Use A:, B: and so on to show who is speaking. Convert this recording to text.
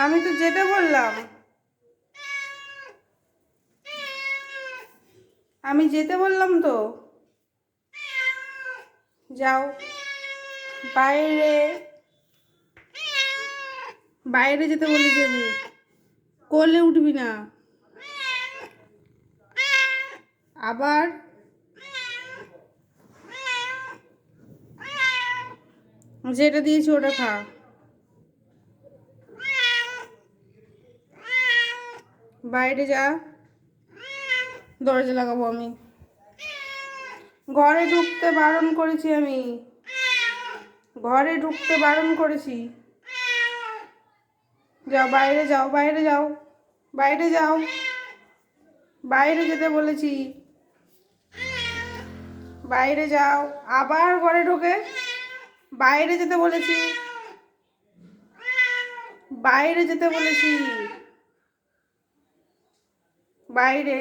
A: আমি তো যেতে বললাম, আমি যেতে বললাম তো। যাও বাইরে, বাইরে যেতে বলেছি আমি। কোলে উঠবি না আবার। যেটা দিয়েছি ওটা খা। বাইরে যা, দরজা লাগাবো আমি। ঘরে ঢুকতে বারণ করেছি আমি, ঘরে ঢুকতে বারণ করেছি। যাও বাইরে, যাও বাইরে, যাও বাইরে, যাও বাইরে যেতে বলেছি। বাইরে যাও, আবার ঘরে ঢোকে। বাইরে যেতে বলেছি, বাইরে যেতে বলেছি, বাইরে।